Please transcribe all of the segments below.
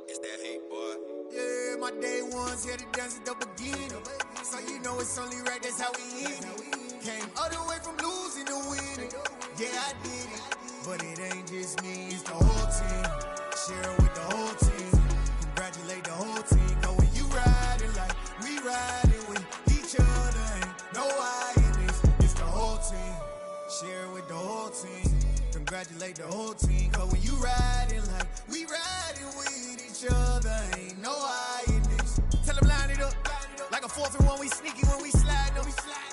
It's that hate, boy. Yeah, my day ones here to dance at the beginning. So you know it's only right, that's how we end it. Came all the way from losing to winning. Yeah, I did it. But it ain't just me, it's the whole team. Share it with the whole team. Congratulate the whole team. Cause when you riding like we riding with each other, ain't no I in this. It's the whole team. Share it with the whole team. Congratulate the whole team. Cause when you riding like we riding with each other, ain't no I in this. Tell them line it up. Like a 4th and 1, we sneaky when we slide them.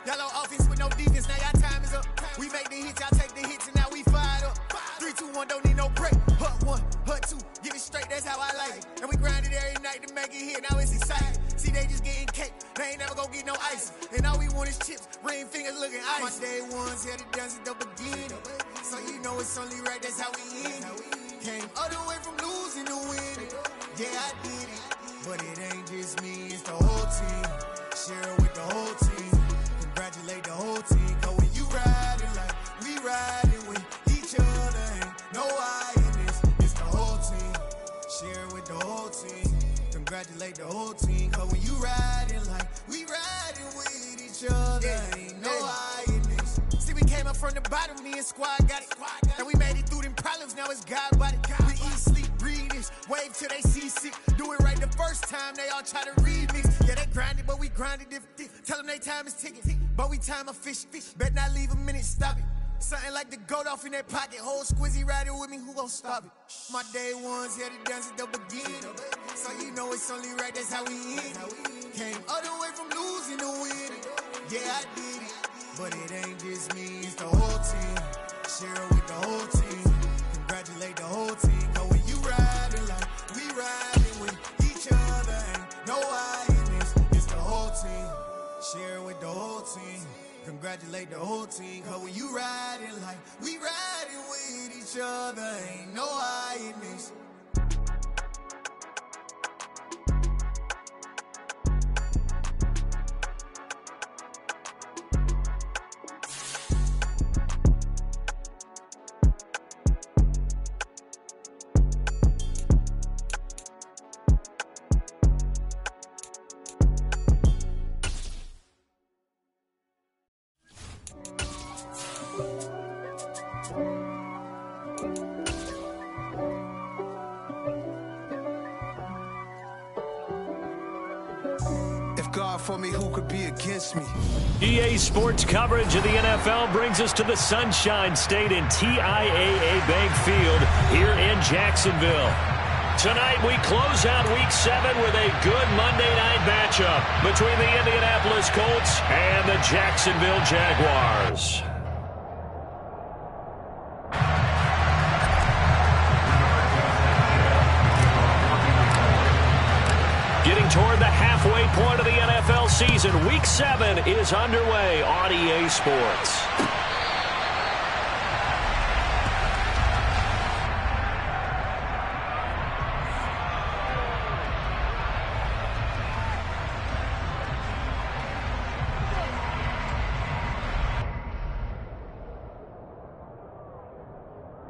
Yellow offense with no defense, now y'all time is up. We make the hits, y'all take the hits, and now we fired up. 3, 2, 1, don't need no break. Hut 1, hut 2, get it straight, that's how I like it. And we grind it every night to make it hit, now it's exciting. See, they just getting cake, they ain't never gonna get no ice. And all we want is chips, ring fingers looking ice. My day ones here to dance at the beginning. So you know it's only right, that's how we end it. Came all the way from losing to winning. Yeah, I did it. But it ain't just me, it's the whole team. Share it with the whole team. Congratulate the whole team. Cause when you riding like we riding with each other, ain't no I in this. It's the whole team. Share it with the whole team. Congratulate the whole team. Cause when you riding like we riding with each other, ain't no I in this. See, we came up from the bottom, me and squad got it. And we made it through them problems, now it's God body. We eat, sleep, breathe this, wave till they seasick. Do it right the first time, they all try to remix. Yeah, they grinded, but we grinded different. Tell them they time is ticking, but we time a fish. Bet not leave a minute, stop it. Something like the goat off in their pocket. Whole squizzy riding with me, who gon' stop it? My day ones here to dance at the beginning. So you know it's only right, that's how we end it. Came all the way from losing to winning. Yeah, I did it. But it ain't just me, it's the whole team. Share it with the whole team. Congratulate the whole team. Cause when you riding like we riding with each other, ain't no I in this. It's the whole team. Share it with the whole team. Congratulate the whole team. Cause when you riding like we riding with each other, ain't no I in this. For me, who could be against me? EA Sports coverage of the NFL brings us to the Sunshine State in TIAA Bank Field here in Jacksonville. Tonight we close out Week 7 with a good Monday night matchup between the Indianapolis Colts and the Jacksonville Jaguars. Getting toward the halfway point of the NFL season, Week 7 is underway on EA Sports.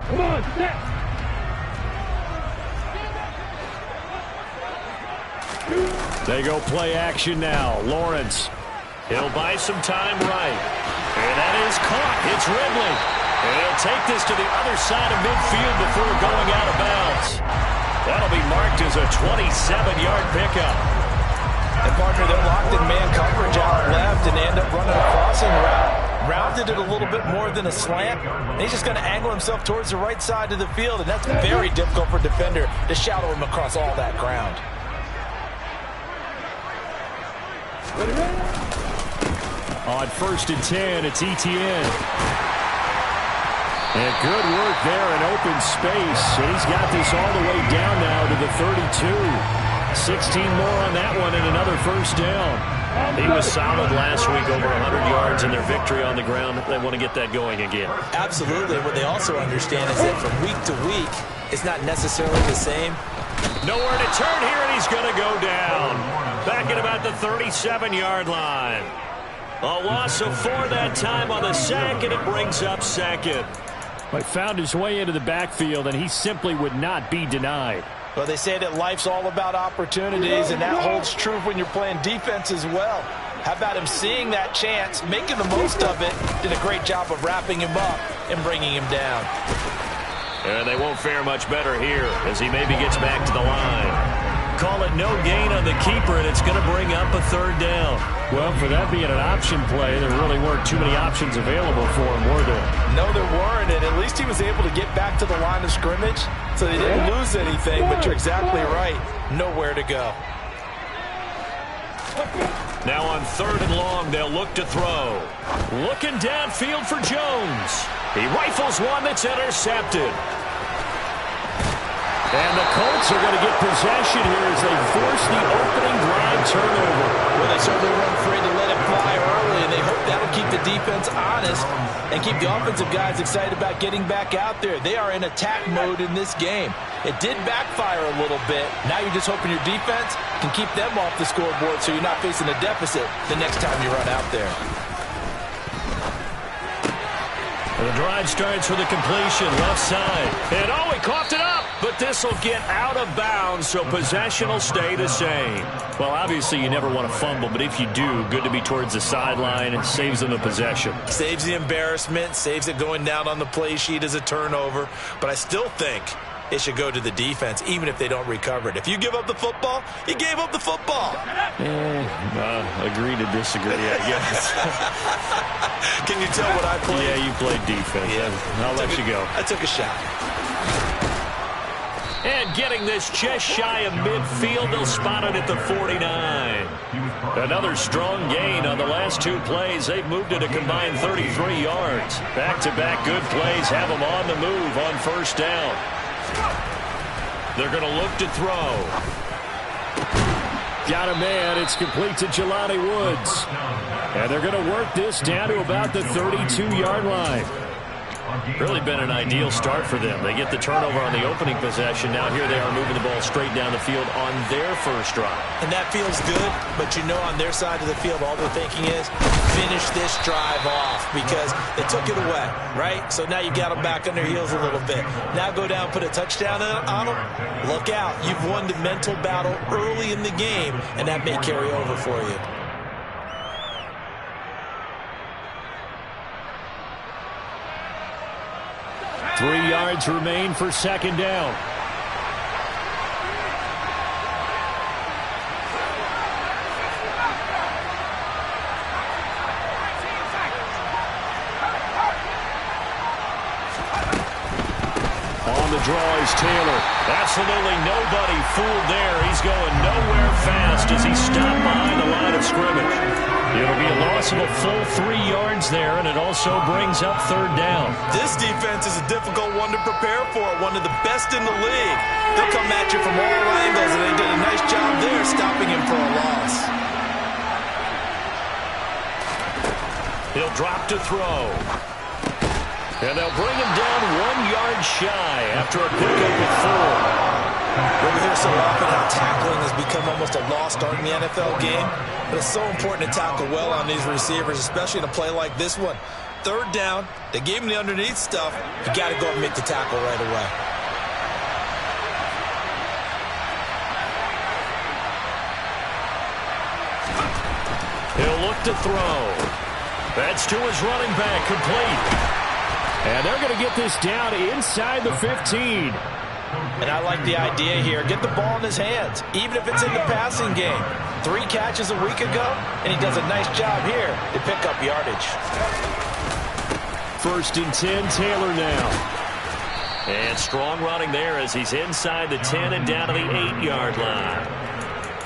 Come on, set! They go play action now. Lawrence. He'll buy some time right. And that is caught. It's Ridley. And he'll take this to the other side of midfield before going out of bounds. That'll be marked as a 27-yard pickup. And, partner, they're locked in man coverage out left and end up running a crossing route. Rounded it a little bit more than a slant. And he's just going to angle himself towards the right side of the field. And that's very difficult for a defender to shadow him across all that ground. On 1st and 10, it's ETN. And good work there in open space. And he's got this all the way down now to the 32. 16 more on that one and another first down. He was solid last week, over 100 yards in their victory on the ground. They want to get that going again. Absolutely. What they also understand is that from week to week, it's not necessarily the same. Nowhere to turn here, and he's going to go down. Back at about the 37-yard line. A loss of 4 that time on the sack, and it brings up second. But found his way into the backfield, and he simply would not be denied. Well, they say that life's all about opportunities, and that holds true when you're playing defense as well. How about him seeing that chance, making the most of it, did a great job of wrapping him up and bringing him down. And they won't fare much better here as he maybe gets back to the line. Call it no gain on the keeper, and it's going to bring up a 3rd down. Well, for that being an option play, there really weren't too many options available for him, were there? No, there weren't, and at least he was able to get back to the line of scrimmage, so they didn't lose anything, but you're exactly right. Nowhere to go. Now on 3rd and long, they'll look to throw. Looking downfield for Jones. He rifles one that's intercepted. And the Colts are going to get possession here as they force the opening drive turnover. Well, they certainly weren't afraid to let it fly early, and they hope that'll keep the defense honest and keep the offensive guys excited about getting back out there. They are in attack mode in this game. It did backfire a little bit. Now you're just hoping your defense can keep them off the scoreboard so you're not facing a deficit the next time you run out there. The drive starts with a completion, left side. And he coughed it up. But this will get out of bounds, so possession will stay the same. Well, obviously you never want to fumble, but if you do, good to be towards the sideline. It saves them the possession. Saves the embarrassment, saves it going down on the play sheet as a turnover. But I still think it should go to the defense, even if they don't recover it. If you give up the football, you gave up the football. Agree to disagree, I guess. Can you tell what I played? Yeah, you played defense. Yeah. I'll let you go. I took a shot. And getting this just shy of midfield, they'll spot it at the 49. Another strong gain on the last 2 plays. They've moved it a combined 33 yards. Back-to-back good plays have them on the move on 1st down. They're going to look to throw. Got a man. It's complete to Jelani Woods. And they're going to work this down to about the 32-yard line. Really been an ideal start for them. They get the turnover on the opening possession. Now here they are moving the ball straight down the field on their first drive. And that feels good, but you know on their side of the field all they're thinking is finish this drive off because they took it away, right? So now you got them back on their heels a little bit. Now go down, put a touchdown on them. Look out. You've won the mental battle early in the game, and that may carry over for you. Three yards remain for 2nd down. On the draw is Taylor. Absolutely nobody fooled there. He's going nowhere fast as he stopped behind the line of scrimmage. It'll be a loss of a full 3 yards there, and it also brings up 3rd down. This defense is a difficult one to prepare for, one of the best in the league. They'll come at you from all angles, and they did a nice job there stopping him for a loss. He'll drop to throw. And they'll bring him down 1 yard shy after a pickup at 4. We hear so often how tackling has become almost a lost art in the NFL game. But it's so important to tackle well on these receivers, especially in a play like this one. 3rd down, they gave him the underneath stuff. You got to go and make the tackle right away. He'll look to throw. That's to his running back, complete. And they're going to get this down inside the 15. And I like the idea here. Get the ball in his hands, even if it's in the passing game. 3 catches a week ago, and he does a nice job here to pick up yardage. 1st and 10, Taylor now. And strong running there as he's inside the 10 and down to the 8-yard line.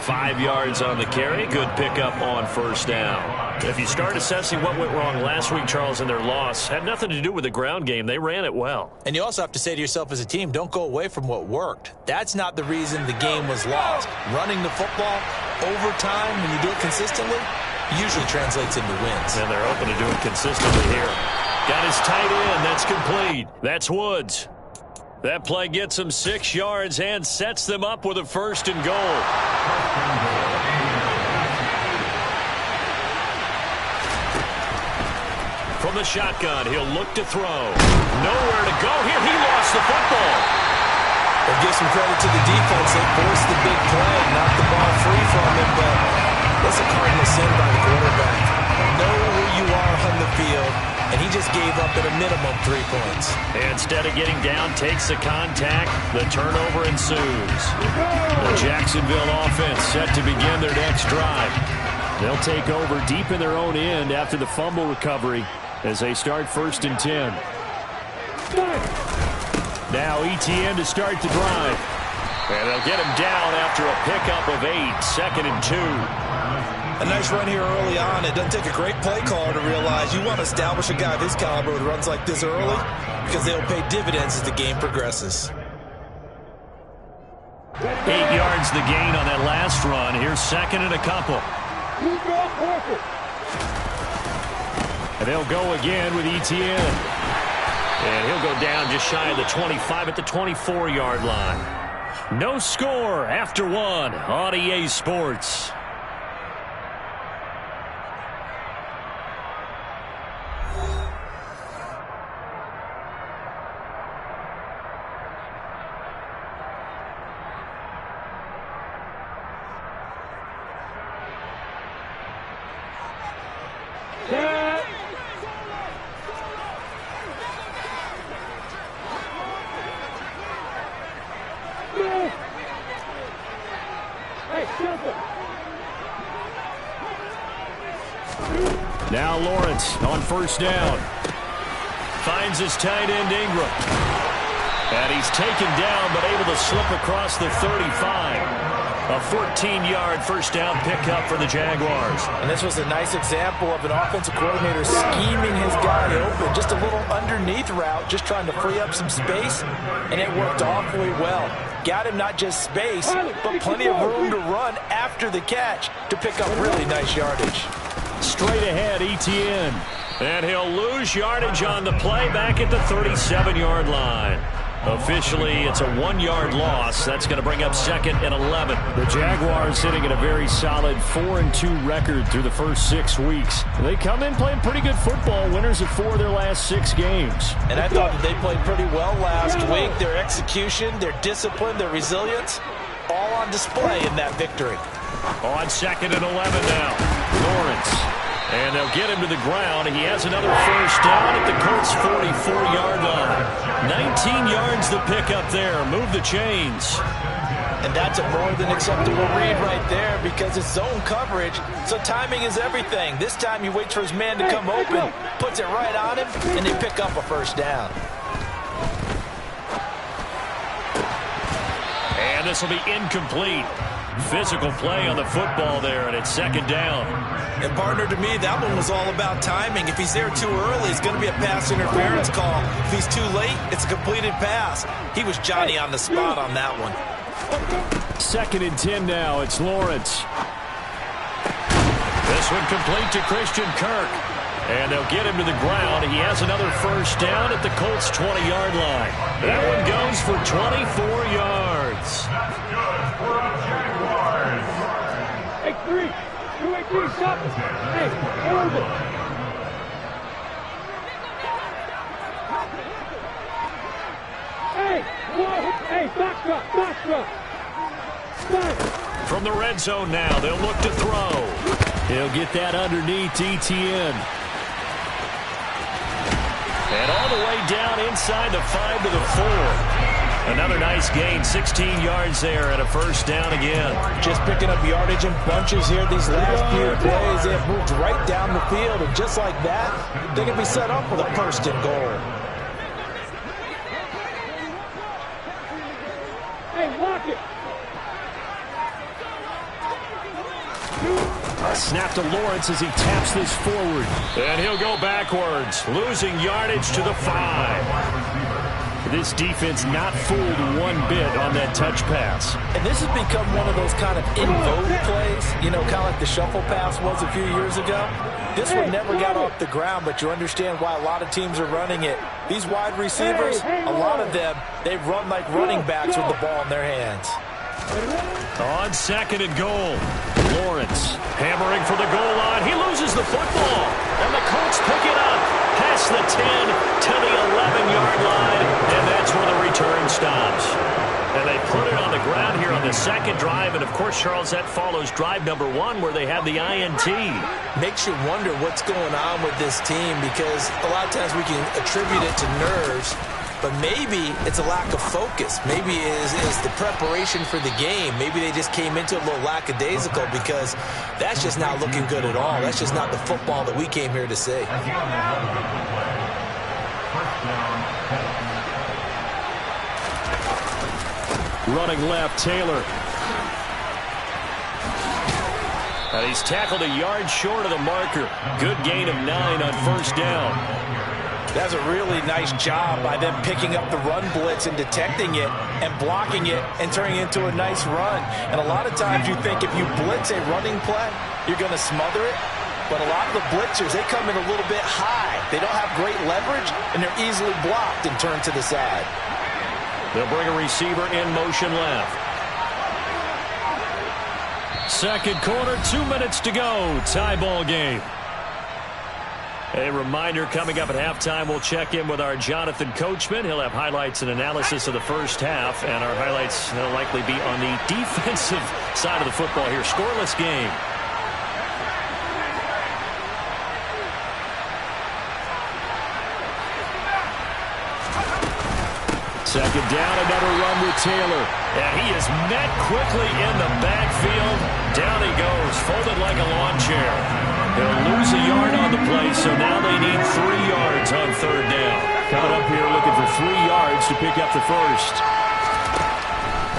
5 yards on the carry. Good pickup on 1st down. If you start assessing what went wrong last week, Charles, in their loss, had nothing to do with the ground game. They ran it well. And you also have to say to yourself as a team, don't go away from what worked. That's not the reason the game was lost. Running the football over time, when you do it consistently, usually translates into wins. And they're open to do it consistently here. Got his tight end. That's complete. That's Woods. That play gets them 6 yards and sets them up with a 1st and goal. From from the shotgun. He'll look to throw. Nowhere to go here. He lost the football. Well, give some credit to the defense. They forced the big play, knocked the ball free from him, but that's a cardinal sin by the quarterback. Know where you are on the field, and he just gave up at a minimum 3 points. Instead of getting down, takes the contact. The turnover ensues. The Jacksonville offense set to begin their next drive. They'll take over deep in their own end after the fumble recovery as they start 1st and 10. Now ETN to start the drive. And they'll get him down after a pickup of 8, 2nd and 2. A nice run here early on. It doesn't take a great play caller to realize you want to establish a guy of his caliber with runs like this early because they'll pay dividends as the game progresses. 8 yards the gain on that last run. Here's 2nd and a couple. And they'll go again with ETN. And he'll go down just shy of the 25 at the 24-yard line. No score after 1 on EA Sports. Now Lawrence on 1st down. Finds his tight end Ingram. And he's taken down but able to slip across the 35. A 14-yard 1st down pickup for the Jaguars. And this was a nice example of an offensive coordinator scheming his guy open. Just a little underneath route, just trying to free up some space, and it worked awfully well. Got him not just space, but plenty of room to run after the catch to pick up really nice yardage. Straight ahead, ETN. And he'll lose yardage on the play back at the 37-yard line. Officially, it's a 1-yard loss. That's going to bring up 2nd and 11. The Jaguars sitting at a very solid 4-2 record through the first 6 weeks. They come in playing pretty good football, winners of 4 of their last 6 games. And I thought that they played pretty well last week. Their execution, their discipline, their resilience, all on display in that victory. On 2nd and 11 now, Lawrence. And they'll get him to the ground. He has another 1st down at the Colts' 44-yard line. 19 yards the pickup there. Move the chains. And that's a more than acceptable read right there because it's zone coverage, so timing is everything. This time he waits for his man to come open, puts it right on him, and they pick up a 1st down. And this will be incomplete. Physical play on the football there, and it's 2nd down. And partner, to me, that one was all about timing. If he's there too early, it's going to be a pass interference call. If he's too late, it's a completed pass. He was Johnny on the spot on that one. 2nd and 10 now. It's Lawrence. This one complete to Christian Kirk. And they'll get him to the ground. He has another 1st down at the Colts' 20-yard line. That one goes for 24 yards. Hey, 3, 2-8-3, stop. Hey, hold it. Hey, whoa, hey, box drop. From the red zone now, they'll look to throw. He'll get that underneath ETN. And all the way down inside the 5 to the 4. Another nice gain, 16 yards there and a 1st down again. Just picking up yardage in bunches here. These last few plays, they have moved right down the field. And just like that, they can be set up with a 1st and goal. Hey, lock it. Snap to Lawrence as he taps this forward. And he'll go backwards, losing yardage to the 5. This defense not fooled one bit on that touch pass. And this has become one of those kind of in vogue plays, you know, kind of like the shuffle pass was a few years ago. This one never got off the ground, but you understand why a lot of teams are running it. These wide receivers, a lot of them, they run like running backs with the ball in their hands. On 2nd and goal, Lawrence hammering for the goal line. He loses the football, and the Colts pick it up. across the 10 to the 11-yard line, and that's where the return stops. And they put it on the ground here on the second drive, and of course, Charles, that follows drive number 1 where they had the INT. Makes you wonder what's going on with this team, because a lot of times we can attribute it to nerves, but maybe it's a lack of focus. Maybe it is the preparation for the game. Maybe they just came into it a little lackadaisical, because that's just not looking good at all. That's just not the football that we came here to see. Running left, Taylor. And he's tackled a yard short of the marker. Good gain of 9 on first down. That's a really nice job by them picking up the run blitz and detecting it and blocking it and turning it into a nice run. And a lot of times you think if you blitz a running play, you're going to smother it. But a lot of the blitzers, they come in a little bit high. They don't have great leverage, and they're easily blocked and turned to the side. They'll bring a receiver in motion left. Second quarter, 2 minutes to go. Tie ball game. A reminder, coming up at halftime, we'll check in with our Jonathan Coachman. He'll have highlights and analysis of the first half, and our highlights will likely be on the defensive side of the football here. Scoreless game. Second down, another run with Taylor. And he is met quickly in the backfield. Down he goes, folded like a lawn chair. He'll lose a yard on the play, so now they need 3 yards on third down. Coming up here looking for 3 yards to pick up the first.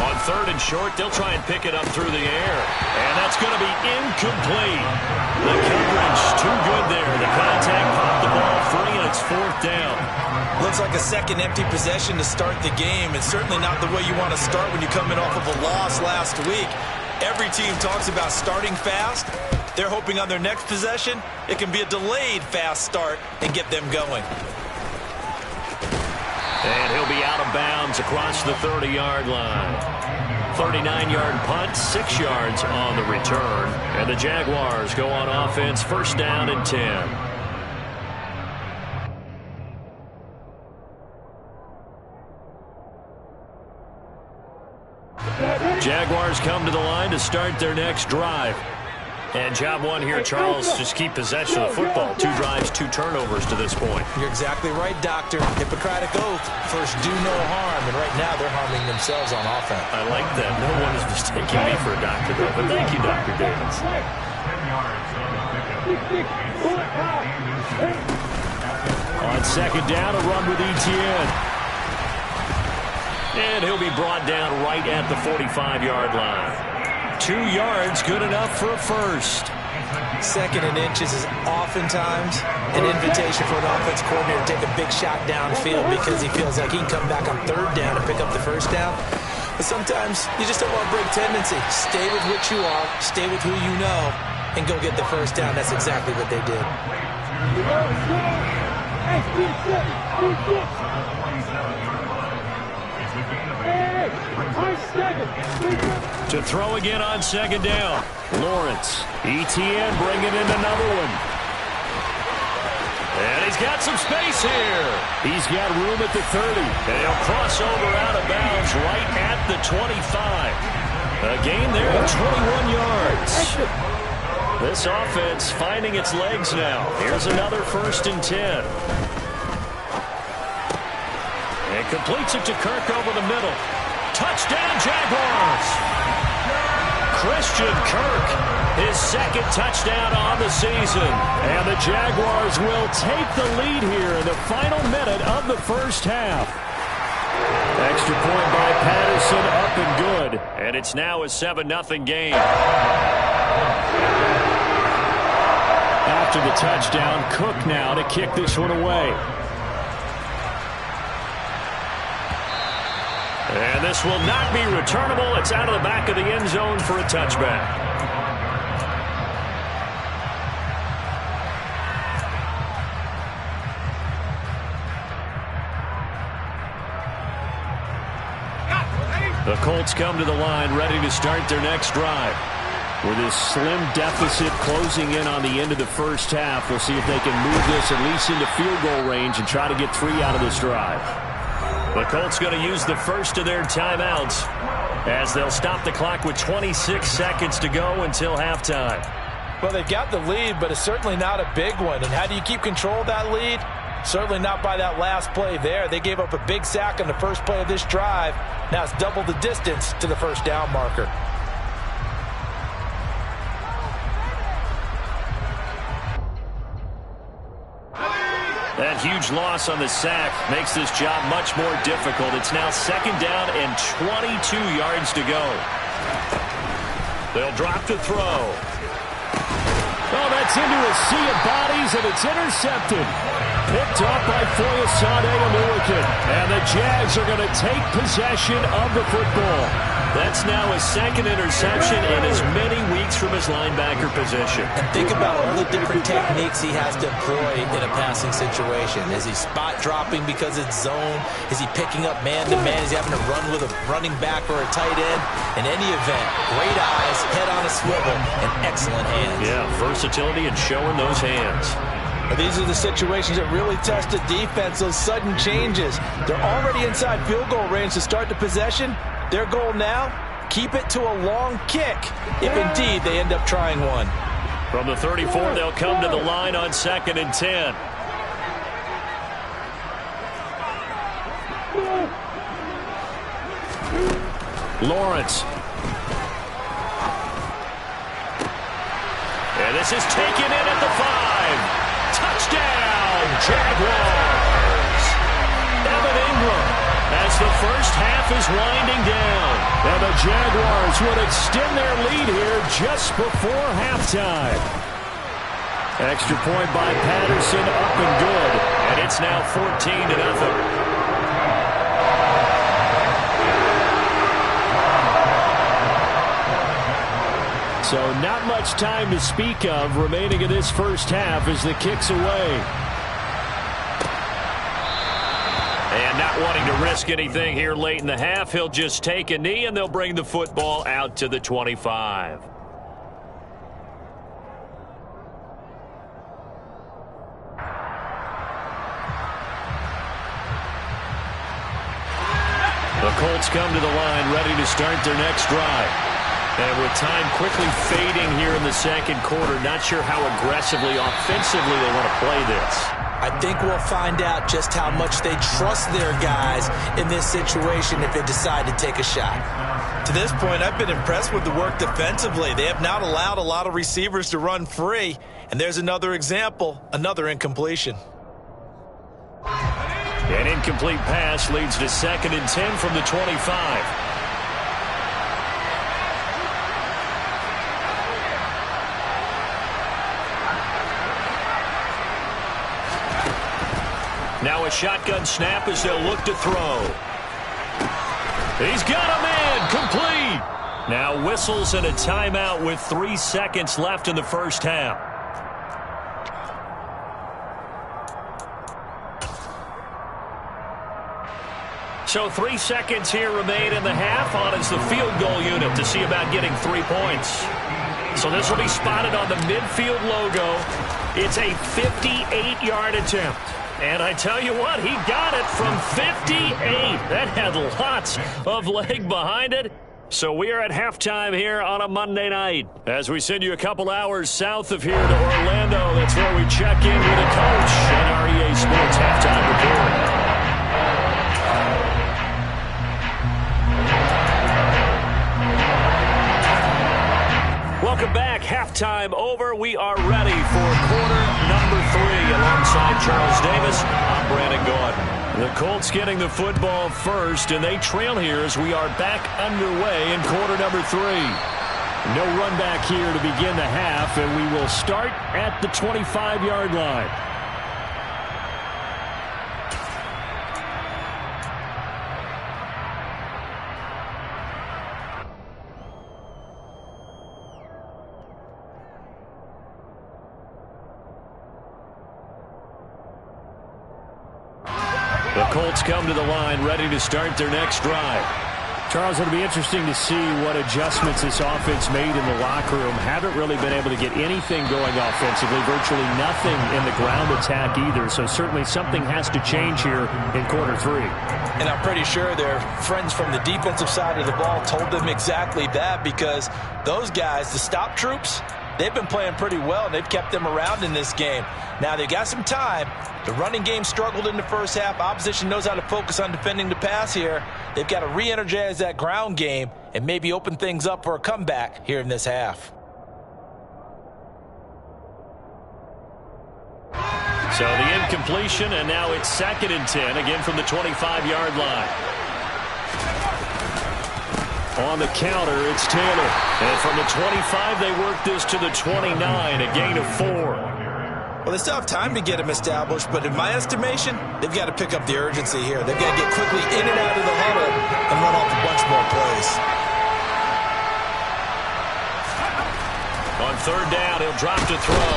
On third and short, they'll try and pick it up through the air. And that's going to be incomplete. The coverage too good there. The contact popped the ball free, and it's fourth down. Looks like a second empty possession to start the game. It's certainly not the way you want to start when you're coming off of a loss last week. Every team talks about starting fast. They're hoping on their next possession, it can be a delayed fast start and get them going. And he'll be out of bounds across the 30-yard line. 39-yard punt, 6 yards on the return. And the Jaguars go on offense, first down and 10. Jaguars come to the line to start their next drive. And job one here, Charles, just keep possession of the football. 2 drives, 2 turnovers to this point. You're exactly right, Doctor. Hippocratic oath, first do no harm. And right now they're harming themselves on offense. I like that. No one is mistaking me for a doctor, though. But thank you, Dr. Davis. On second down, a run with Etienne. And he'll be brought down right at the 45-yard line. 2 yards, good enough for a first. Second and inches is oftentimes an invitation for an offense coordinator to take a big shot downfield because he feels like he can come back on third down and pick up the first down. But sometimes you just don't want to break tendency. Stay with what you are, stay with who you know, and go get the first down. That's exactly what they did. To throw again on second down. Lawrence. Etienne bringing in another one. And he's got some space here. He's got room at the 30. And he'll cross over out of bounds right at the 25. A gain there of 21 yards. This offense finding its legs now. Here's another first and 10. And completes it to Kirk over the middle. Touchdown, Jaguars! Christian Kirk, his second touchdown on the season. And the Jaguars will take the lead here in the final minute of the first half. Extra point by Patterson, up and good. And it's now a 7-0 game. After the touchdown, Cook now to kick this one away. And this will not be returnable. It's out of the back of the end zone for a touchback. The Colts come to the line ready to start their next drive. With this slim deficit closing in on the end of the first half, we'll see if they can move this at least into field goal range and try to get 3 out of this drive. The Colts going to use the first of their timeouts as they'll stop the clock with 26 seconds to go until halftime. Well, they've got the lead, but it's certainly not a big one. And how do you keep control of that lead? Certainly not by that last play there. They gave up a big sack on the first play of this drive. Now it's double the distance to the first down marker. That huge loss on the sack makes this job much more difficult. It's now 2nd down and 22 yards to go. They'll drop to throw. Oh, that's into a sea of bodies, and it's intercepted. Picked off by Foyesade Aluakin. And the Jags are going to take possession of the football. That's now his 2nd interception in as many weeks from his linebacker position. And think about all the different techniques he has to employ in a passing situation. Is he spot dropping because it's zone? Is he picking up man-to-man? Is he having to run with a running back or a tight end? In any event, great eyes, head on a swivel, and excellent hands. Yeah, versatility and showing those hands. These are the situations that really test the defense, those sudden changes. They're already inside field goal range to start the possession. Their goal now, keep it to a long kick, if indeed they end up trying one. From the 34, they'll come to the line on 2nd and 10. Lawrence. And this is taken in at the 5. Touchdown, Jaguars. Evan Ingram, as the first half is winding down. And the Jaguars would extend their lead here just before halftime. Extra point by Patterson, up and good. And it's now 14-0. So not much time to speak of remaining in this first half as the kick's away. And not wanting to risk anything here late in the half, he'll just take a knee and they'll bring the football out to the 25. The Colts come to the line ready to start their next drive. And with time quickly fading here in the 2nd quarter, not sure how aggressively, offensively they want to play this. I think we'll find out just how much they trust their guys in this situation if they decide to take a shot. To this point, I've been impressed with the work defensively. They have not allowed a lot of receivers to run free. And there's another example, another incompletion. An incomplete pass leads to 2nd and 10 from the 25. Now a shotgun snap as they'll look to throw. He's got a man, complete. Now whistles and a timeout with 3 seconds left in the first half. So 3 seconds here remain in the half. On is the field goal unit to see about getting 3 points. So this will be spotted on the midfield logo. It's a 58-yard attempt. And I tell you what, he got it from 58. That had lots of leg behind it. So we are at halftime here on a Monday night. As we send you a couple hours south of here to Orlando, that's where we check in with a coach and our EA Sports halftime report. Welcome back. Halftime over. We are ready for quarter number 3. Alongside Charles Davis, I'm Brandon Gaudin. The Colts getting the football first, and they trail here as we are back underway in quarter number 3. No run back here to begin the half, and we will start at the 25-yard line. The Colts come to the line ready to start their next drive. Charles, it'll be interesting to see what adjustments this offense made in the locker room. Haven't really been able to get anything going offensively, virtually nothing in the ground attack either. So certainly something has to change here in quarter 3. And I'm pretty sure their friends from the defensive side of the ball told them exactly that, because those guys, the stop troops, they've been playing pretty well, and they've kept them around in this game. Now, they got some time. The running game struggled in the first half. Opposition knows how to focus on defending the pass here. They've got to re-energize that ground game and maybe open things up for a comeback here in this half. So the incompletion, and now it's 2nd and 10, again from the 25-yard line. On the counter, it's Taylor. And from the 25, they work this to the 29, a gain of 4. Well, they still have time to get him established, but in my estimation, they've got to pick up the urgency here. They've got to get quickly in and out of the huddle and run off a bunch more plays. On 3rd down, he'll drop to throw.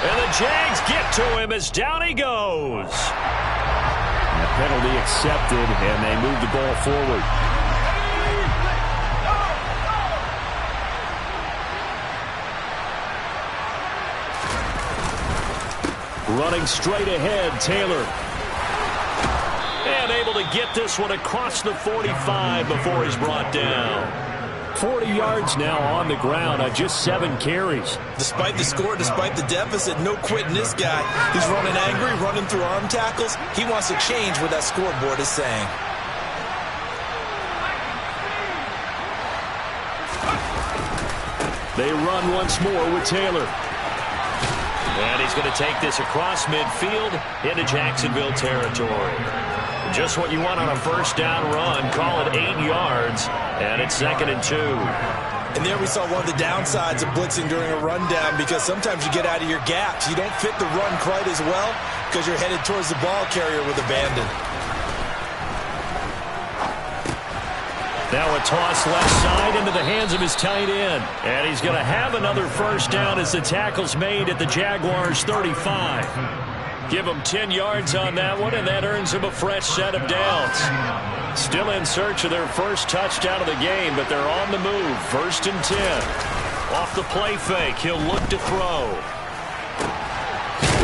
And the Jags get to him as down he goes. And a penalty accepted, and they move the ball forward. Running straight ahead, Taylor. And able to get this one across the 45 before he's brought down. 40 yards now on the ground on just 7 carries. Despite the score, despite the deficit, no quitting this guy. He's running angry, running through arm tackles. He wants to change what that scoreboard is saying. They run once more with Taylor. And he's going to take this across midfield into Jacksonville territory. Just what you want on a 1st down run. Call it 8 yards, and it's 2nd and 2. And there we saw one of the downsides of blitzing during a rundown, because sometimes you get out of your gaps. You don't fit the run quite as well because you're headed towards the ball carrier with abandon. Now a toss left side into the hands of his tight end. And he's going to have another 1st down as the tackle's made at the Jaguars' 35. Give him 10 yards on that one, and that earns him a fresh set of downs. Still in search of their first touchdown of the game, but they're on the move. 1st and 10. Off the play fake, he'll look to throw.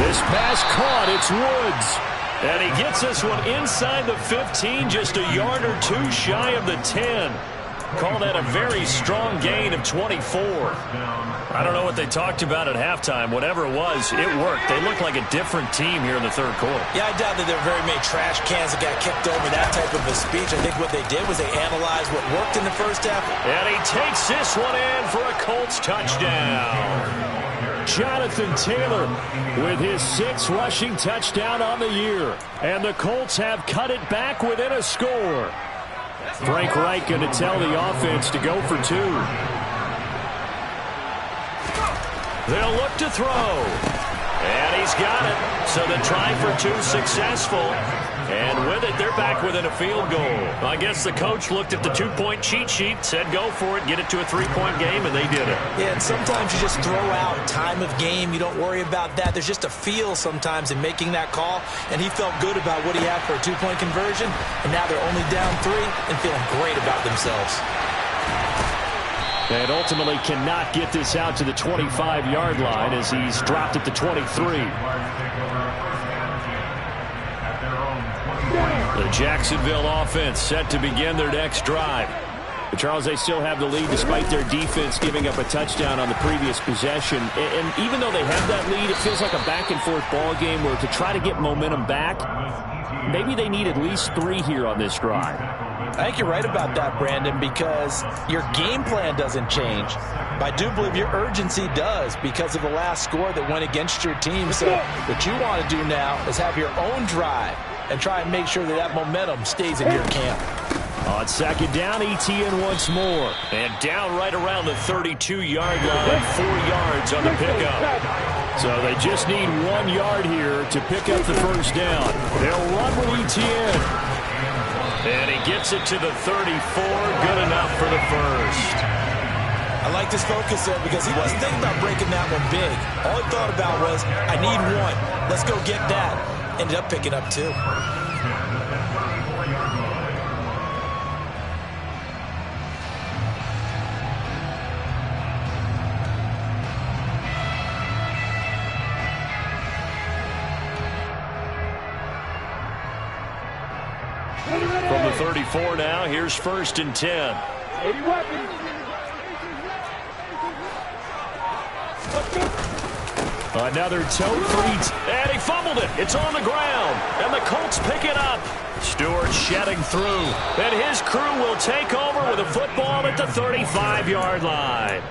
This pass caught, it's Woods. And he gets this one inside the 15, just a yard or 2 shy of the 10. Call that a very strong gain of 24. I don't know what they talked about at halftime. Whatever it was, it worked. They look like a different team here in the 3rd quarter. Yeah, I doubt that there were very many trash cans that got kicked over that type of a speech. I think what they did was they analyzed what worked in the first half. And he takes this one in for a Colts touchdown. Jonathan Taylor with his 6th rushing touchdown on the year. And the Colts have cut it back within a score. Frank Reich going to tell the offense to go for 2. They'll look to throw. And he's got it. So the try for 2 successful. And with it, they're back within a field goal. I guess the coach looked at the 2-point cheat sheet, said go for it, get it to a 3-point game, and they did it. Yeah, and sometimes you just throw out time of game. You don't worry about that. There's just a feel sometimes in making that call, and he felt good about what he had for a 2-point conversion, and now they're only down 3 and feeling great about themselves. And ultimately cannot get this out to the 25-yard line as he's dropped at the 23. The Jacksonville offense set to begin their next drive. But Charles, they still have the lead despite their defense giving up a touchdown on the previous possession. And even though they have that lead, it feels like a back-and-forth ball game where to try to get momentum back, maybe they need at least 3 here on this drive. I think you're right about that, Brandon, because your game plan doesn't change. But I do believe your urgency does because of the last score that went against your team. So what you want to do now is have your own drive and try and make sure that that momentum stays in your camp. On 2nd down, ETN once more. And down right around the 32-yard line, 4 yards on the pickup. So they just need 1 yard here to pick up the 1st down. They'll run with ETN. And he gets it to the 34. Good enough for the 1st. I like this focus there because he wasn't thinking about breaking that one big. All he thought about was, I need 1. Let's go get that. Ended up picking up 2. From the 34 now, here's 1st and 10. 80 weapons. Another toe feet, and he fumbled it. It's on the ground, and the Colts pick it up. Stewart shedding through, and his crew will take over with a football at the 35-yard line.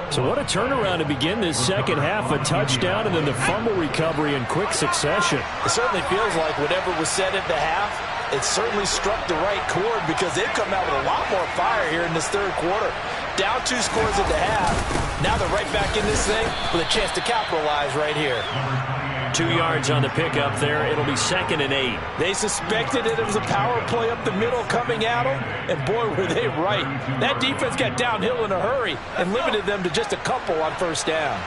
So what a turnaround to begin this second half. A touchdown and then the fumble recovery in quick succession. It certainly feels like whatever was said at the half, it certainly struck the right chord because they've come out with a lot more fire here in this third quarter. Down 2 scores at the half. Now they're right back in this thing with a chance to capitalize right here. 2 yards on the pickup there. It'll be 2nd and 8. They suspected it was a power play up the middle coming at them, and boy, were they right. That defense got downhill in a hurry and limited them to just a couple on 1st down.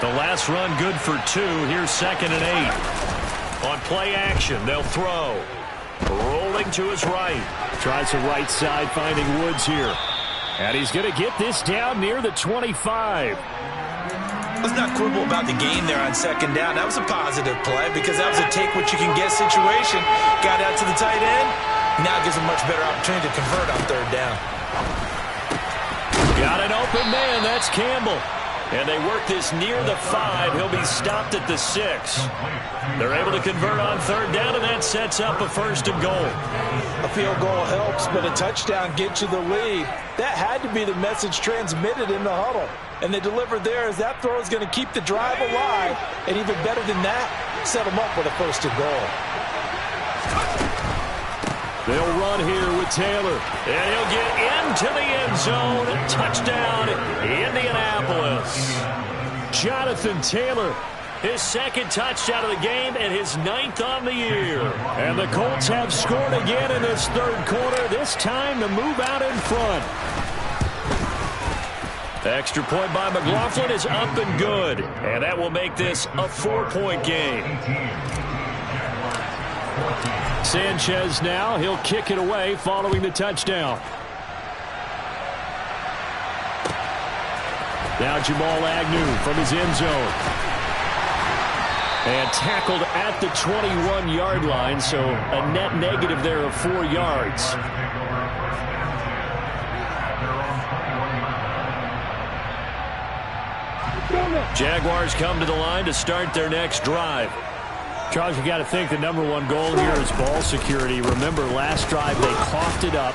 The last run good for 2. Here's 2nd and 8. On play action, they'll throw. Rolling to his right. Tries the right side, finding Woods here. And he's going to get this down near the 25. Let's not quibble about the gain there on 2nd down. That was a positive play because that was a take-what-you-can-get situation. Got out to the tight end. Now gives a much better opportunity to convert on 3rd down. Got an open man. That's Campbell. And they work this near the 5. He'll be stopped at the 6. They're able to convert on 3rd down, and that sets up a 1st and goal. A field goal helps, but a touchdown gets you the lead. That had to be the message transmitted in the huddle. And they delivered there as that throw is going to keep the drive alive. And even better than that, set them up with a 1st and goal. They'll run here with Taylor. And he'll get into the end zone. Touchdown, Indianapolis. Jonathan Taylor, his 2nd touchdown of the game and his 9th on the year. And the Colts have scored again in this 3rd quarter, this time to move out in front. Extra point by McLaughlin is up and good. And that will make this a 4-point game. Sanchez now, he'll kick it away following the touchdown. Now Jamal Agnew from his end zone. And tackled at the 21-yard line, so a net negative there of 4 yards. Jaguars come to the line to start their next drive. Charles, you got to think the #1 goal here is ball security. Remember, last drive they coughed it up.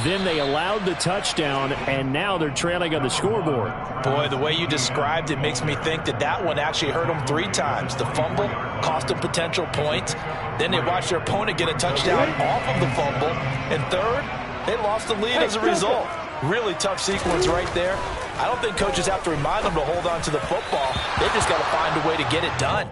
Then they allowed the touchdown, and now they're trailing on the scoreboard. Boy, the way you described it makes me think that one actually hurt them 3 times. The fumble cost them potential points. Then they watched their opponent get a touchdown off of the fumble. And 3rd, they lost the lead as a result. Really tough sequence right there. I don't think coaches have to remind them to hold on to the football. They just got to find a way to get it done.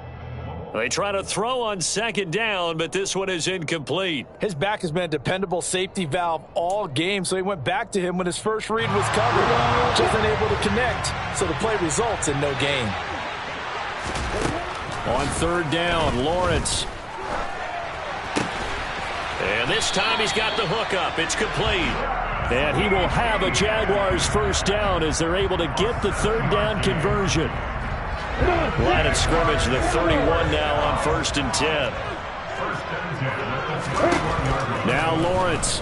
They try to throw on 2nd down, but this one is incomplete. His back has been a dependable safety valve all game, so he went back to him when his first read was covered. Just unable to connect, so the play results in no gain. On 3rd down, Lawrence. And this time he's got the hook up. It's complete. And he will have a Jaguars 1st down as they're able to get the 3rd down conversion. Line of scrimmage, the 31 now on 1st and 10. Now Lawrence.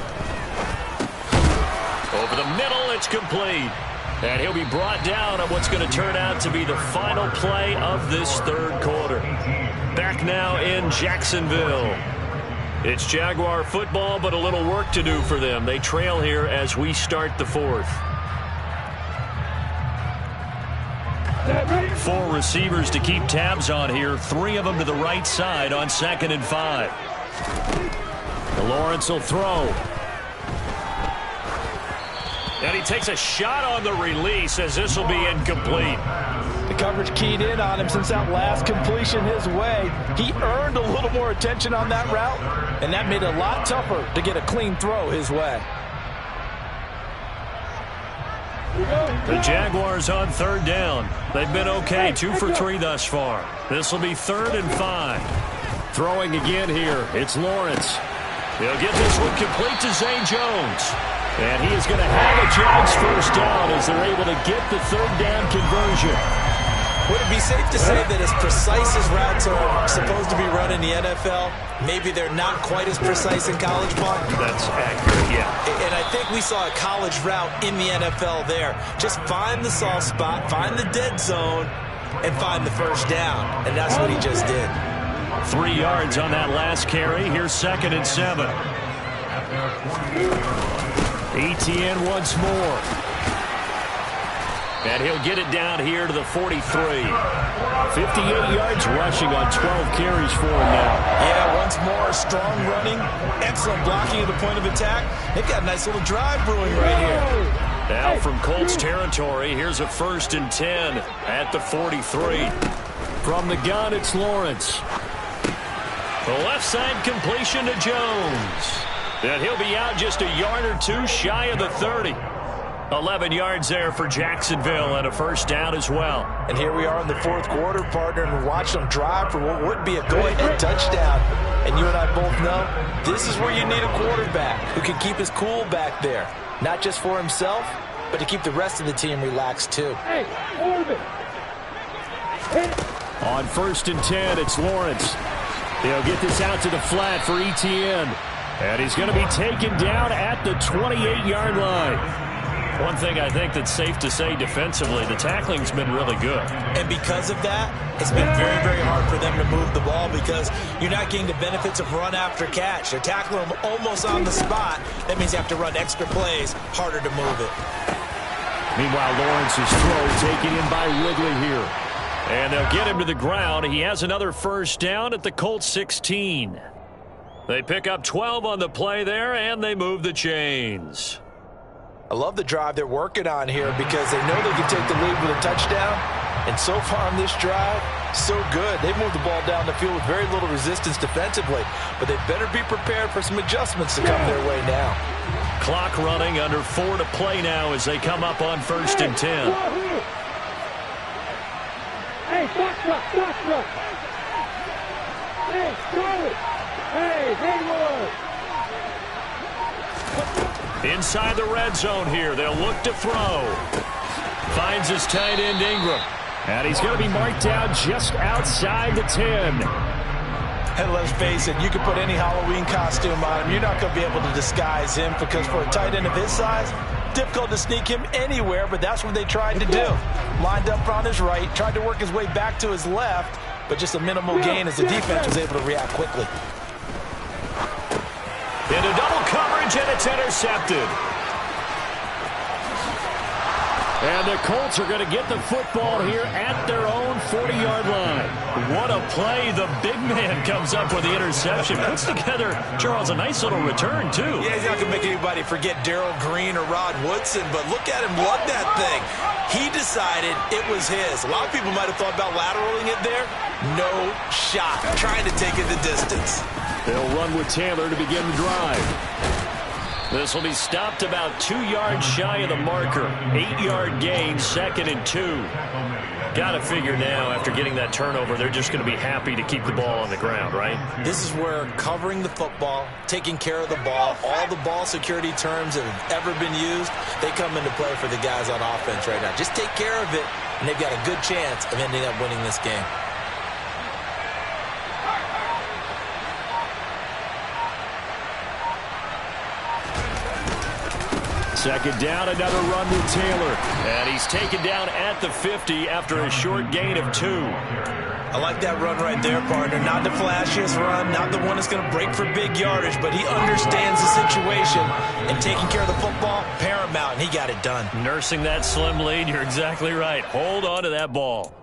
Over the middle, it's complete. And he'll be brought down on what's going to turn out to be the final play of this 3rd quarter. Back now in Jacksonville. It's Jaguar football, but a little work to do for them. They trail here as we start the 4th. 4 receivers to keep tabs on here. 3 of them to the right side on 2nd and 5. Lawrence will throw. And he takes a shot on the release as this will be incomplete. The coverage keyed in on him since that last completion his way. He earned a little more attention on that route, and that made it a lot tougher to get a clean throw his way. The Jaguars on 3rd down. They've been okay, 2 for 3 thus far. This will be 3rd and 5. Throwing again here, it's Lawrence. He'll get this one complete to Zay Jones. And he is going to have a Jags 1st down as they're able to get the 3rd down conversion. Would it be safe to say that as precise as routes are supposed to be run in the NFL, maybe they're not quite as precise in college ball? That's accurate, yeah. And I think we saw a college route in the NFL there. Just find the soft spot, find the dead zone, and find the first down. And that's what he just did. 3 yards on that last carry. Here's 2nd and 7. ETN once more. And he'll get it down here to the 43. 58 yards rushing on 12 carries for him now. Yeah, once more, strong running, excellent blocking at the point of attack. They've got a nice little drive brewing right here. Now from Colts territory, here's a 1st and 10 at the 43. From the gun, it's Lawrence. The left side completion to Jones. And he'll be out just a yard or two shy of the 30. 11 yards there for Jacksonville and a first down as well. And here we are in the 4th quarter, partner, and watch them drive for what would be a go-ahead touchdown. And you and I both know this is where you need a quarterback who can keep his cool back there. Not just for himself, but to keep the rest of the team relaxed too. On 1st and 10, it's Lawrence. He'll get this out to the flat for ETN. And he's going to be taken down at the 28-yard line. One thing I think that's safe to say defensively, the tackling's been really good. And because of that, it's been very, very hard for them to move the ball because you're not getting the benefits of run after catch. They're tackling them almost on the spot. That means you have to run extra plays, harder to move it. Meanwhile, Lawrence's throw taken in by Ridley here. And they'll get him to the ground. He has another first down at the Colts 16. They pick up 12 on the play there, and they move the chains. I love the drive they're working on here because they know they can take the lead with a touchdown. And so far on this drive, so good. They moved the ball down the field with very little resistance defensively. But they better be prepared for some adjustments to come their way now. Clock running, under 4 to play now as they come up on 1st and 10. Hey, stop. Hey, throw it. Hey, Hayward. Inside the red zone here. They'll look to throw. Finds his tight end Ingram. And he's going to be marked down just outside the 10. And let's face it, you can put any Halloween costume on him. You're not going to be able to disguise him because for a tight end of his size, difficult to sneak him anywhere, but that's what they tried to do. Lined up on his right, tried to work his way back to his left, but just a minimal gain as the defense was able to react quickly. Into double coverage, and it's intercepted. And the Colts are going to get the football here at their own 40-yard line. What a play. The big man comes up with the interception. Puts together, Charles, a nice little return, too. Yeah, he's not going to make anybody forget Darrell Green or Rod Woodson, but look at him lug that thing. He decided it was his. A lot of people might have thought about lateraling it there. No shot. Trying to take it the distance. They'll run with Taylor to begin the drive. This will be stopped about 2 yards shy of the marker. 8-yard gain, 2nd and 2. Got to figure now, after getting that turnover, they're just going to be happy to keep the ball on the ground, right? This is where covering the football, taking care of the ball, all the ball security terms that have ever been used, they come into play for the guys on offense right now. Just take care of it, and they've got a good chance of ending up winning this game. Second down, another run with Taylor. And he's taken down at the 50 after a short gain of 2. I like that run right there, partner. Not the flashiest run, not the one that's going to break for big yardage, but he understands the situation, and taking care of the football, paramount, and he got it done. Nursing that slim lead, you're exactly right. Hold on to that ball.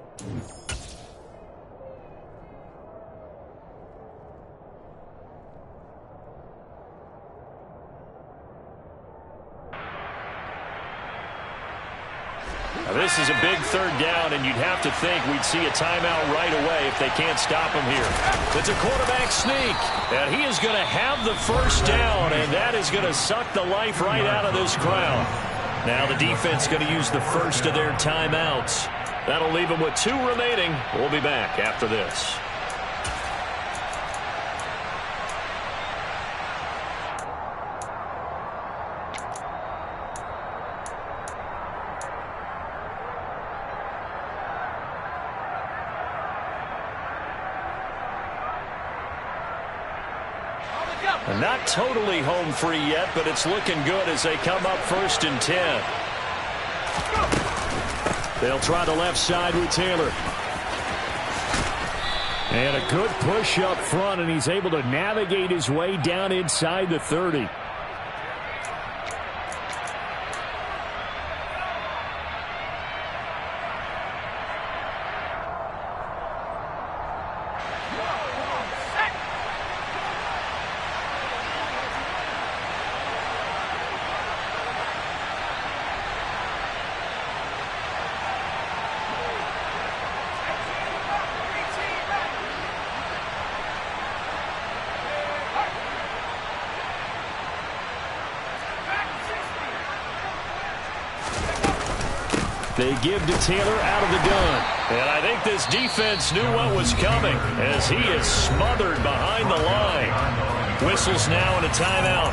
Now, this is a big third down, and you'd have to think we'd see a timeout right away if they can't stop him here. It's a quarterback sneak, and he is going to have the first down, and that is going to suck the life right out of this crowd. Now the defense going to use the first of their timeouts. That'll leave them with 2 remaining. We'll be back after this. Not totally home free yet, but it's looking good as they come up 1st and 10. They'll try the left side with Taylor. And a good push up front, and he's able to navigate his way down inside the 30. They give to Taylor out of the gun. And I think this defense knew what was coming as he is smothered behind the line. Whistles now and a timeout.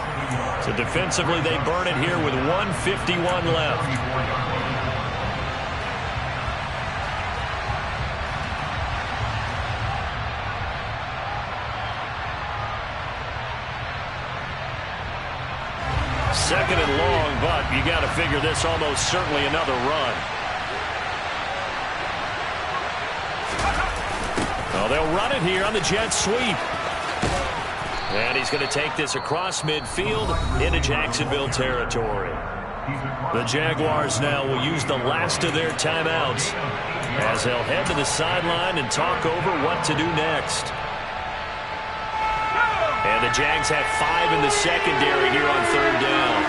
So defensively they burn it here with 1:51 left. Second and long, but you got to figure this almost certainly another run. Oh, they'll run it here on the jet sweep. And he's going to take this across midfield into Jacksonville territory. The Jaguars now will use the last of their timeouts as they'll head to the sideline and talk over what to do next. And the Jags have 5 in the secondary here on 3rd down.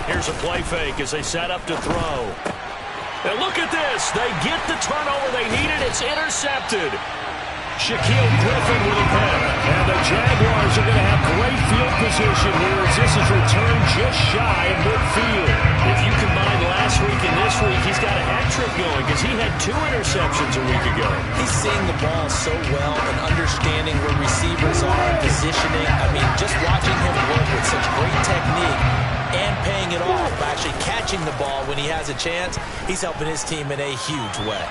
Here's a play fake as they set up to throw. And look at this. They get the turnover they needed. It's intercepted. Shaquille Griffin with a pick. And the Jaguars are going to have great field position here as this is returned just shy of midfield. If you combine last week and this week, he's got a hat trick going because he had 2 interceptions a week ago. He's seeing the ball so well and understanding where receivers are, positioning. I mean, just watching him work with such great technique and paying it off by actually catching the ball when he has a chance, he's helping his team in a huge way.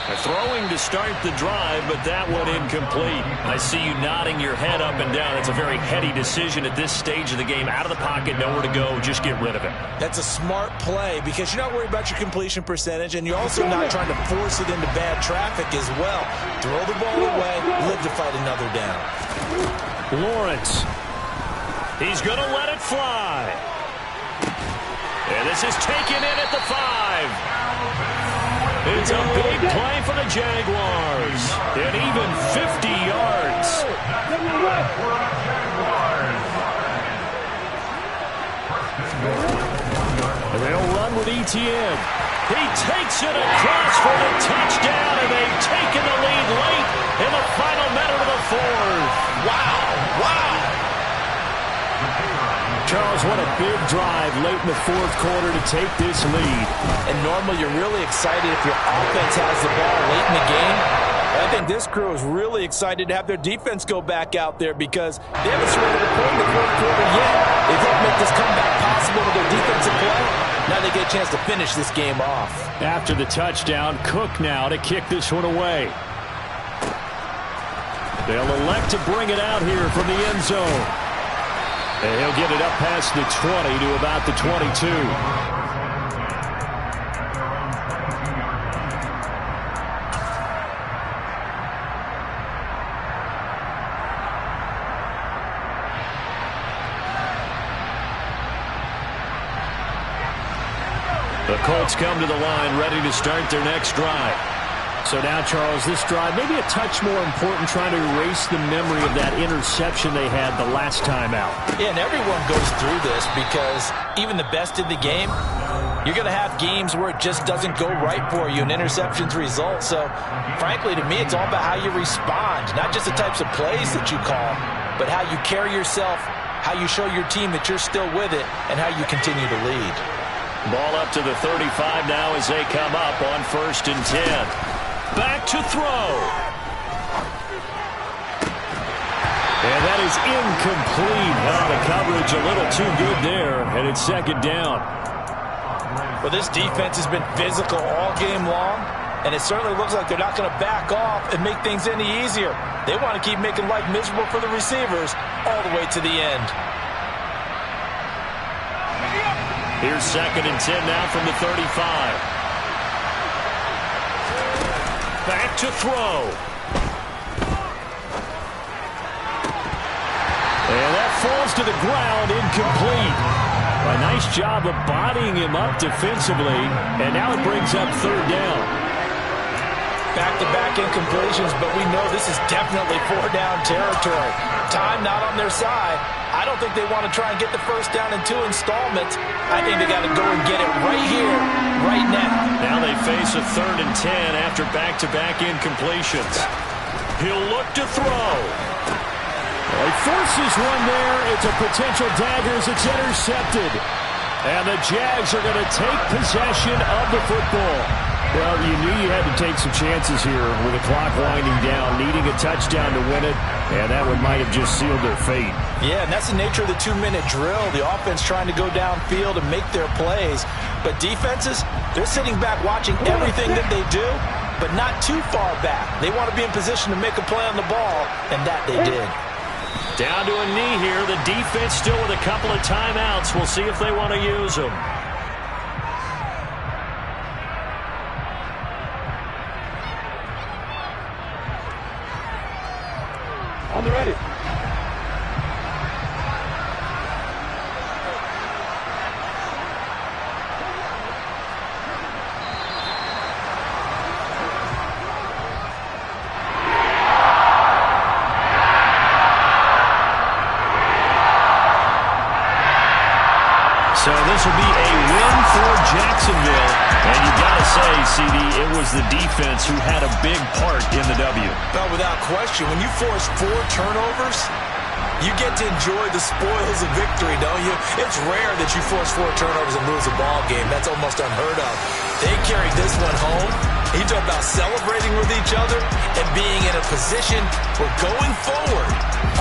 They're throwing to start the drive, but that one incomplete. I see you nodding your head up and down. It's a very heady decision at this stage of the game. Out of the pocket, nowhere to go, just get rid of it. That's a smart play because you're not worried about your completion percentage, and you're also not trying to force it into bad traffic as well. Throw the ball away, live to fight another down. Lawrence. He's going to let it fly. And this is taken in at the 5. It's a big play for the Jaguars. And even 50 yards. And they'll run with Etienne. He takes it across for the touchdown, and they've taken the lead late in the final minute of the 4th. Wow. Charles, what a big drive late in the 4th quarter to take this lead. And normally you're really excited if your offense has the ball late in the game. I think this crew is really excited to have their defense go back out there because they haven't surrendered a point in the 4th quarter yet. They've helped make this comeback possible with their defensive play. Now they get a chance to finish this game off. After the touchdown, Cook now to kick this one away. They'll elect to bring it out here from the end zone. And he'll get it up past the 20 to about the 22. The Colts come to the line ready to start their next drive. So now, Charles, this drive maybe a touch more important, trying to erase the memory of that interception they had the last time out. Yeah, and everyone goes through this because even the best in the game, you're going to have games where it just doesn't go right for you and interceptions result. So, frankly, to me, it's all about how you respond, not just the types of plays that you call, but how you carry yourself, how you show your team that you're still with it, and how you continue to lead. Ball up to the 35 now as they come up on 1st and 10. Back to throw. And that is incomplete. The coverage a little too good there, and it's 2nd down. Well, this defense has been physical all game long. and it certainly looks like they're not going to back off and make things any easier. They want to keep making life miserable for the receivers all the way to the end. Here's 2nd and 10 now from the 35. Back to throw. And that falls to the ground, incomplete. A nice job of bodying him up defensively, and now it brings up 3rd down. Back-to-back incompletions, but we know this is definitely 4-down territory. Time not on their side. I don't think they want to try and get the 1st down in 2 installments. I think they got to go and get it right here, right now. Now they face a 3rd and 10 after back-to-back incompletions. He'll look to throw. He forces one there. It's a potential dagger as it's intercepted. And the Jags are going to take possession of the football. Well, you knew you had to take some chances here with the clock winding down, needing a touchdown to win it, and that one might have just sealed their fate. Yeah, and that's the nature of the 2-minute drill. The offense trying to go downfield and make their plays. But defenses, they're sitting back watching everything that they do, but not too far back. They want to be in position to make a play on the ball, and that they did. Down to a knee here. The defense still with a couple of timeouts. We'll see if they want to use them. On the ready. So this will be a win for Jacksonville. And you got to say, CD, it was the defense who had a big part in the W. Well, without question, when you force 4 turnovers, you get to enjoy the spoils of victory, don't you? It's rare that you force 4 turnovers and lose a ball game. That's almost unheard of. They carried this one home. You talk about celebrating with each other and being in a position where going forward,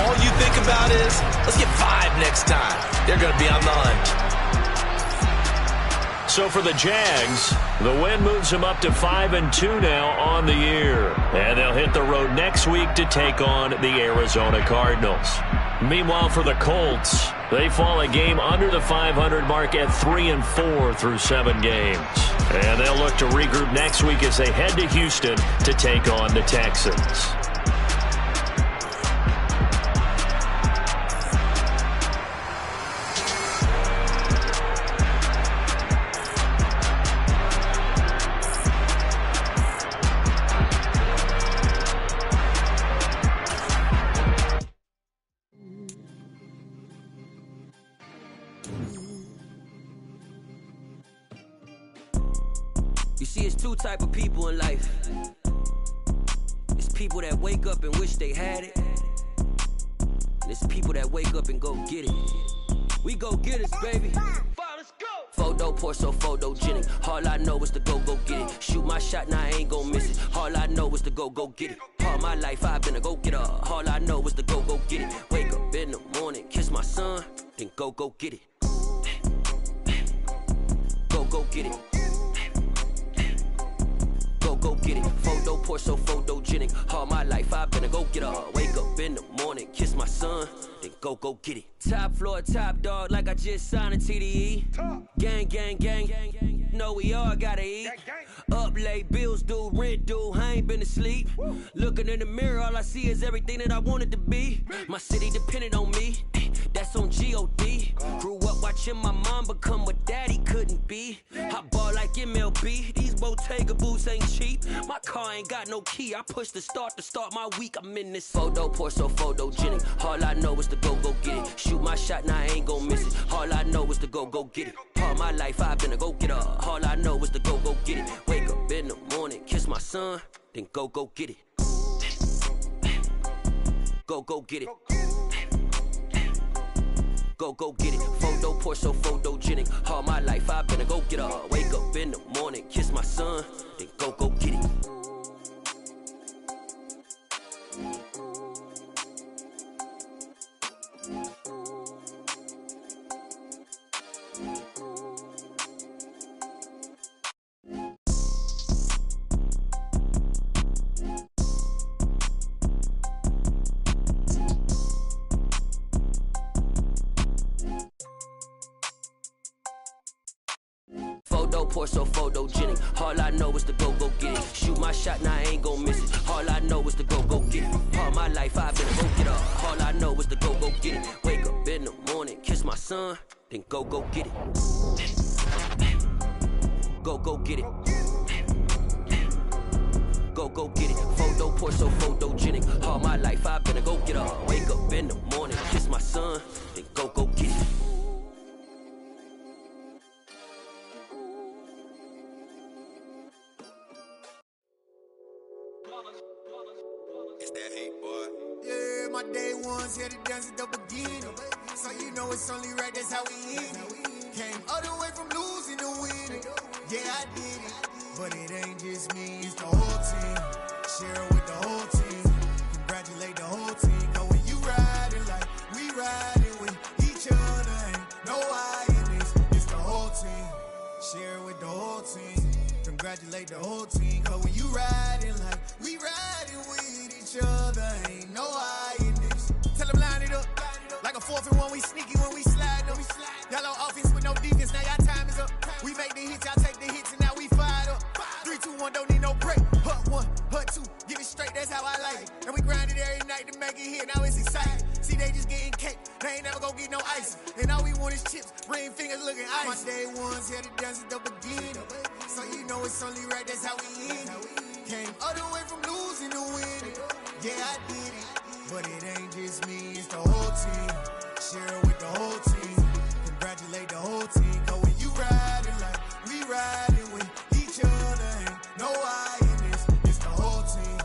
all you think about is, let's get 5 next time. They're going to be on the hunt. So for the Jags, the win moves them up to 5-2 now on the year. And they'll hit the road next week to take on the Arizona Cardinals. Meanwhile, for the Colts, they fall a game under the 500 mark at 3-4 through 7 games. And they'll look to regroup next week as they head to Houston to take on the Texans. You see, it's 2 type of people in life. It's people that wake up and wish they had it. And it's people that wake up and go get it. We go get it, baby. Let's go. Photo pour so photogenic. All I know is to go get it. Shoot my shot, now I ain't gon' miss it. All I know is to go get it. All my life I've been a go-getter. All I know is to go get it. Wake up in the morning, kiss my son, then go get it. Go get it. Go get it. Photo pour so photogenic. All my life I've been a go-getter. Wake up in the morning, kiss my son, then go get it. Top floor, top dog, like I just signed a TDE. Gang, gang, gang, gang. Know we all gotta eat. Up late, bills due, rent due, I ain't been asleep. Looking in the mirror, all I see is everything that I wanted to be. My city depended on me, that's on G.O.D. Grew up watching my mom become what daddy couldn't be. I ball like MLB, these Bottega boots ain't cheap. My car ain't got no key, I push the start to start my week. I'm in this photo pour so photogenic. All I know is to go get it. Shoot my shot, now I ain't gon' miss it. All I know is to go get it. All my life I've been a go-getter. All I know is to go get it. Wake up in the morning, kiss my son, then go get it. Go get it. Go get it. Photo pour so photogenic. All my life I've been a go-getter. Wake up in the morning, kiss my son, then go get it. Photo, pour so photogenic. All I know is to go get it. Shoot my shot, now I ain't gon' miss it. All I know is to go get it. All my life I've been a go get up. All I know is to go get it. Wake up in the morning, kiss my son, then go get it. Go get it. Go get it. Photo, pour so photogenic. All my life I've been a go get up. Wake up in the morning, kiss my son, then go get it. It's that hate, boy. Yeah, my day ones here to dance at the beginning. So you know it's only right, that's how we end it. Came all the way from losing to winning. Yeah, I did it. But it ain't just me, it's the whole team. Share it with the whole team. Congratulate the whole team. Cause when you riding like we riding with each other, ain't no I in this. It's the whole team. Share it with the whole team. Congratulate the whole team. Cause when you riding like we riding with each other, ain't no I in this. Tell them line it up. Like a 4th and 1, we sneaky when we slide them. Y'all on offense with no defense, now y'all time is up. We make the hits, y'all take the hits, and now we fired up. 3, 2, 1, don't need no break. Hut 1, hut 2, get it straight, that's how I like it. And we grind it every night to make it hit, now it's exciting. See, they just getting cake, they ain't never gonna get no ice. And all we want is chips, ring fingers looking ice. My day ones here to dance at the beginning. So you know it's only right, that's how we end it. Came all the way from losing to winning. Yeah, I did it. But it ain't just me, it's the whole team. Share it with the whole team. Congratulate the whole team. Cause when you riding like we riding with each other, ain't no I in this. It's the whole team.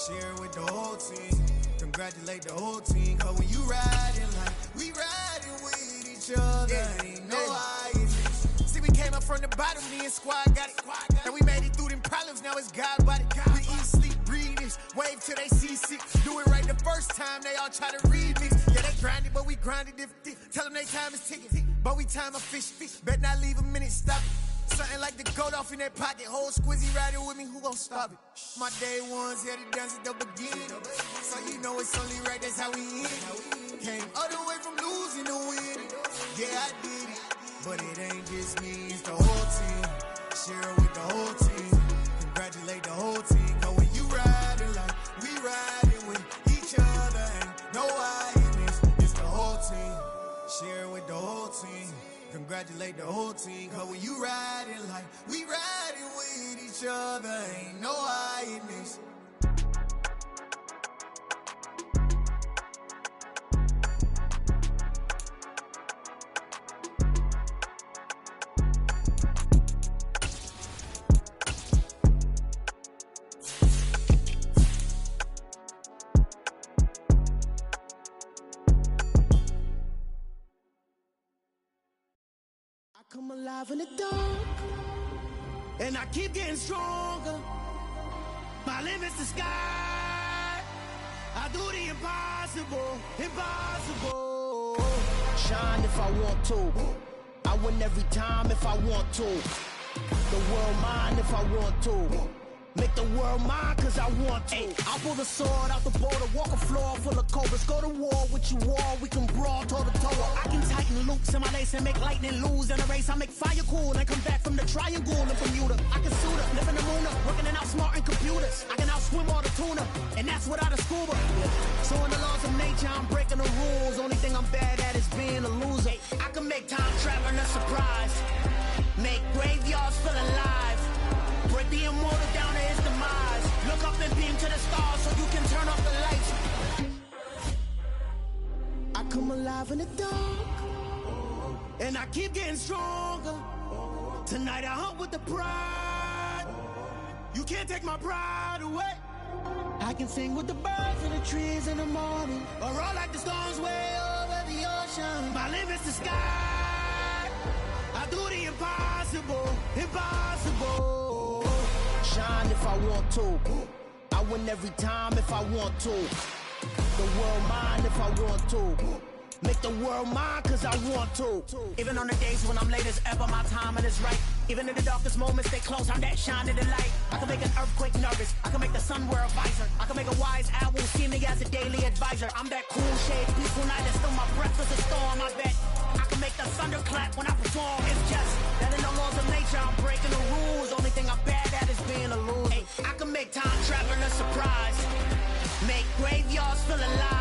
Share it with the whole team. Congratulate the whole team. Cause when you riding like we riding with each other, ain't no I in this. See, we came up from the bottom, me and squad got it. And we made it through them problems, now it's God body. We eat, sleep, breathe this, wave till they see sick. Do it right the first time, they all try to remix. Yeah, they grinded, but we grinded different. Tell them they time is ticking, but we time a fish. Bet not leave a minute, stop it. Something like the goat off in that pocket. Whole squizzy riding with me, who gon' stop it? My day ones here to dance at the beginning. So you know it's only right, that's how we end it. Came all the way from losing to winning. Yeah, I did it. But it ain't just me, it's the whole team. Share it with the whole team. Congratulate the whole team. Cause when you riding like we riding with each other, ain't no I in this. It's the whole team. Share it with the whole team. Congratulate the whole team. Cause when you riding like we riding with each other, ain't no I in this. Come alive in the dark, and I keep getting stronger. My limit's the sky. I do the impossible, impossible. Shine if I want to. I win every time if I want to. The world mine if I want to. Make the world mine cause I want to. I'll pull the sword out the border, walk a floor full of cobras. Go to war with you all, we can brawl toe to toe. I can tighten loops in my lace and make lightning lose in a race. I make fire cool and come back from the triangle in Bermuda. I can suit up, live in the moon up, working and outsmarting computers. I can outswim all the tuna, and that's without a scuba. So in the laws of nature, I'm breaking the rules. Only thing I'm bad at is being a loser. I can make time traveling a surprise. Make graveyards feel alive. Break the immortal down to his demise. Look up and beam to the stars so you can turn off the lights. I come alive in the dark, and I keep getting stronger. Tonight I hunt with the pride. You can't take my pride away. I can sing with the birds and the trees in the morning, or roll like the storms way over the ocean. My limit's the sky. I do the impossible, impossible. Shine if I want to. I win every time if I want to. The world mine if I want to. Make the world mine cause I want to. Even on the days when I'm late as ever, my timing is right. Even in the darkest moments, stay close, I'm that shining the light. I can make an earthquake nervous, I can make the sun wear a visor. I can make a wise owl see me as a daily advisor. I'm that cool shade, peaceful night, and still my breath is a storm, I bet. I can make the thunder clap when I perform. It's just that in the laws of nature, teacher, I'm breaking the rules. Only thing I'm bad at is being a loser. Ay, I can make time travel a surprise. Make graveyards feel alive.